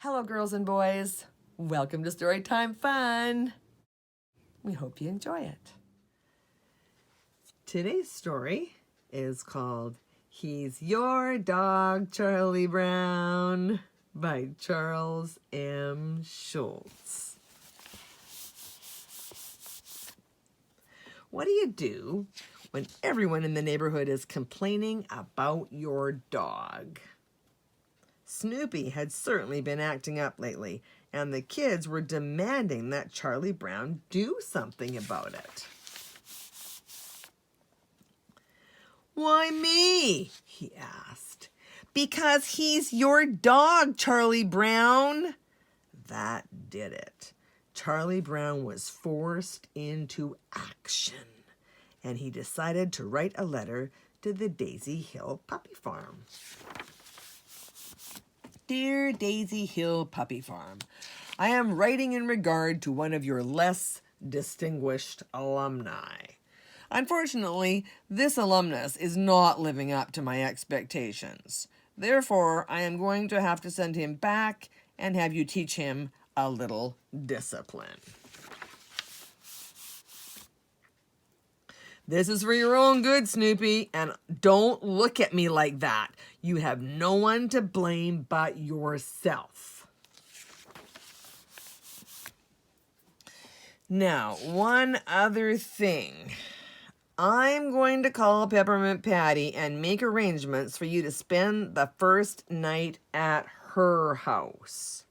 Hello, girls and boys. Welcome to Storytime Fun. We hope you enjoy it. Today's story is called He's Your Dog, Charlie Brown by Charles M. Schulz. What do you do when everyone in the neighborhood is complaining about your dog? Snoopy had certainly been acting up lately, and the kids were demanding that Charlie Brown do something about it. "Why me?" he asked. "Because he's your dog, Charlie Brown." That did it. Charlie Brown was forced into action, and he decided to write a letter to the Daisy Hill Puppy Farm. Dear Daisy Hill Puppy Farm, I am writing in regard to one of your less distinguished alumni. Unfortunately, this alumnus is not living up to my expectations. Therefore, I am going to have to send him back and have you teach him a little discipline. This is for your own good, Snoopy, and don't look at me like that. You have no one to blame but yourself. Now, one other thing. I'm going to call Peppermint Patty and make arrangements for you to spend the first night at her house.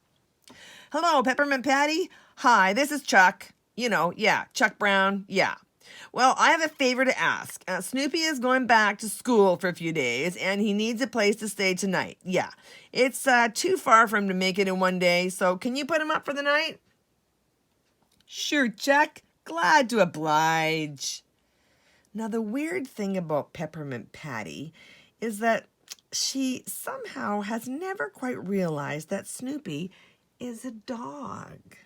Hello, Peppermint Patty. Hi, this is Chuck. Chuck Brown. Yeah. Well, I have a favor to ask. Snoopy is going back to school for a few days, and he needs a place to stay tonight. Yeah, it's too far for him to make it in one day, so can you put him up for the night? Sure, Chuck. Glad to oblige. Now, the weird thing about Peppermint Patty is that she somehow has never quite realized that Snoopy is a dog.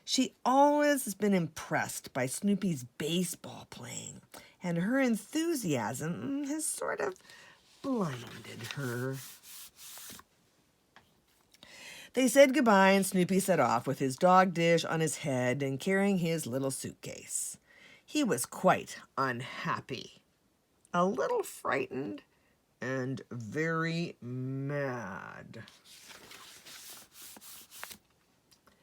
She always has been impressed by Snoopy's baseball playing, and her enthusiasm has sort of blinded her. They said goodbye, and Snoopy set off with his dog dish on his head and carrying his little suitcase. He was quite unhappy, a little frightened, and very mad.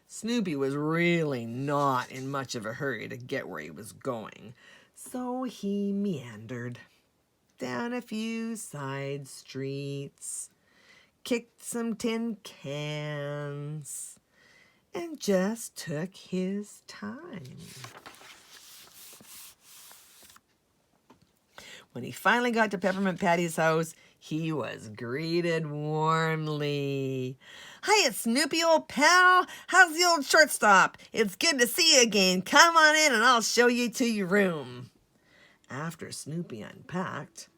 Snoopy was really not in much of a hurry to get where he was going, so he meandered down a few side streets, kicked some tin cans, and just took his time. When he finally got to Peppermint Patty's house, he was greeted warmly. "Hiya, Snoopy, old pal. How's the old shortstop? It's good to see you again. Come on in and I'll show you to your room." After Snoopy unpacked,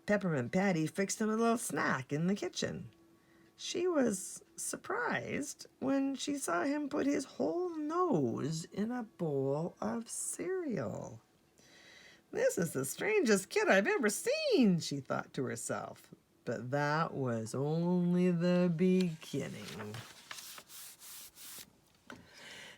Peppermint Patty fixed him a little snack in the kitchen. She was surprised when she saw him put his whole nose in a bowl of cereal. "This is the strangest kid I've ever seen," she thought to herself. But that was only the beginning.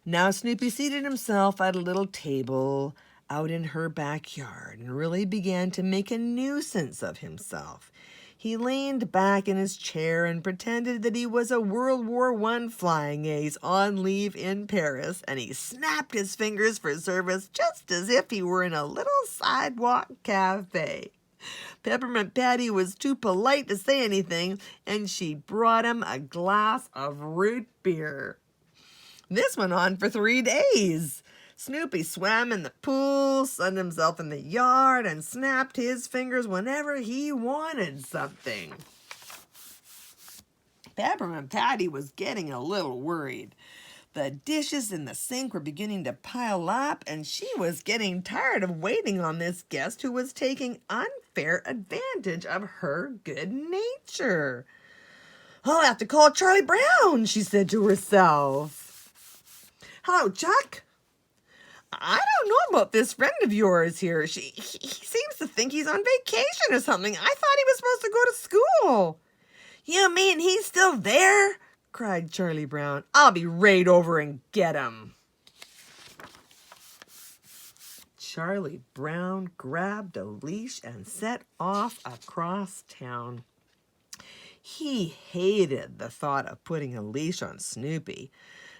Now Snoopy seated himself at a little table out in her backyard and really began to make a nuisance of himself. He leaned back in his chair and pretended that he was a World War I flying ace on leave in Paris, and he snapped his fingers for service just as if he were in a little sidewalk cafe. Peppermint Patty was too polite to say anything, and she brought him a glass of root beer. This went on for 3 days. Snoopy swam in the pool, sunned himself in the yard, and snapped his fingers whenever he wanted something. Peppermint Patty was getting a little worried. The dishes in the sink were beginning to pile up, and she was getting tired of waiting on this guest who was taking unfair advantage of her good nature. "I'll have to call Charlie Brown," she said to herself. "Hello, Chuck. I don't know about this friend of yours here. He seems to think he's on vacation or something. I thought he was supposed to go to school." "You mean he's still there?" cried Charlie Brown. "I'll be right over and get him." Charlie Brown grabbed a leash and set off across town. He hated the thought of putting a leash on Snoopy,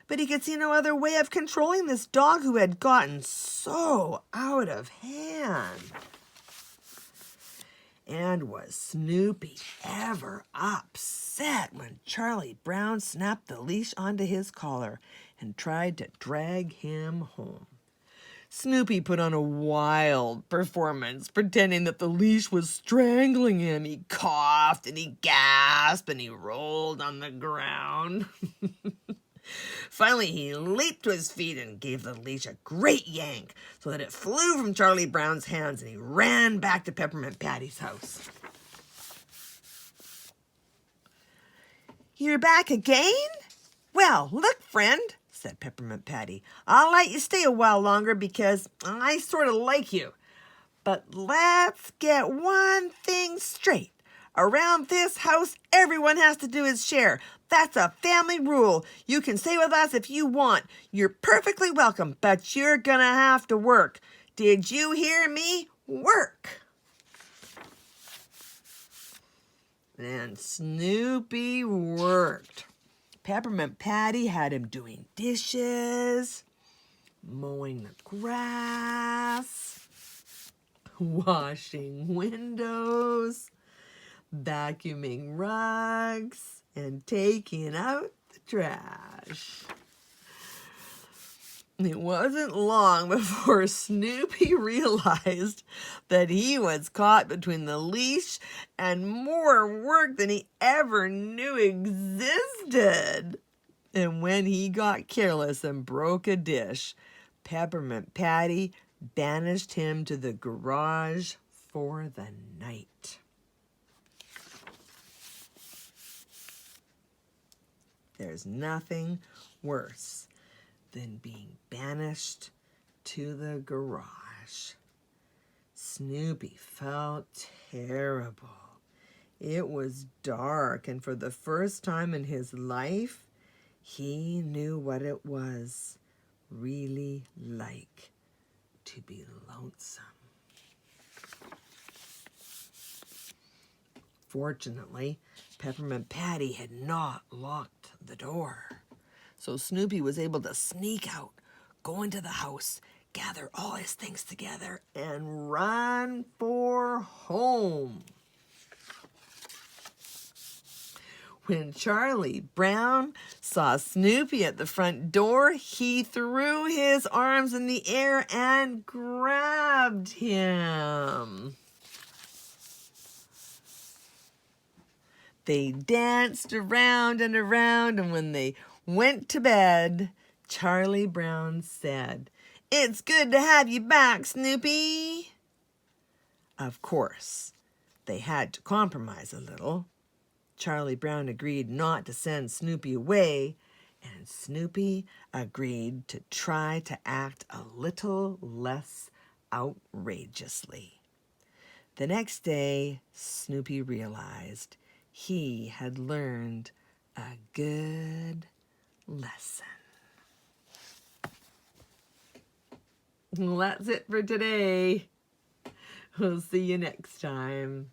but he could see no other way of controlling this dog who had gotten so out of hand. And was Snoopy ever upset when Charlie Brown snapped the leash onto his collar and tried to drag him home? Snoopy put on a wild performance, pretending that the leash was strangling him. He coughed and he gasped and he rolled on the ground. Finally, he leaped to his feet and gave the leash a great yank so that it flew from Charlie Brown's hands, and he ran back to Peppermint Patty's house. "You're back again? Well, look, friend," said Peppermint Patty. "I'll let you stay a while longer because I sort of like you. But let's get one thing straight. Around this house, everyone has to do his share. That's a family rule. You can stay with us if you want. You're perfectly welcome, but you're gonna have to work. Did you hear me? Work!" And Snoopy worked. Peppermint Patty had him doing dishes, mowing the grass, washing windows, vacuuming rugs, and taking out the trash. It wasn't long before Snoopy realized that he was caught between the leash and more work than he ever knew existed. And when he got careless and broke a dish, Peppermint Patty banished him to the garage for the night. There's nothing worse than being banished to the garage. Snoopy felt terrible. It was dark, and for the first time in his life, he knew what it was really like to be lonesome. Fortunately, Peppermint Patty had not locked the door. So Snoopy was able to sneak out, go into the house, gather all his things together, and run for home. When Charlie Brown saw Snoopy at the front door, he threw his arms in the air and grabbed him. They danced around and around, and when they went to bed, Charlie Brown said, "It's good to have you back, Snoopy." Of course, they had to compromise a little. Charlie Brown agreed not to send Snoopy away, and Snoopy agreed to try to act a little less outrageously. The next day, Snoopy realized he had learned a good lesson. Well, that's it for today. We'll see you next time.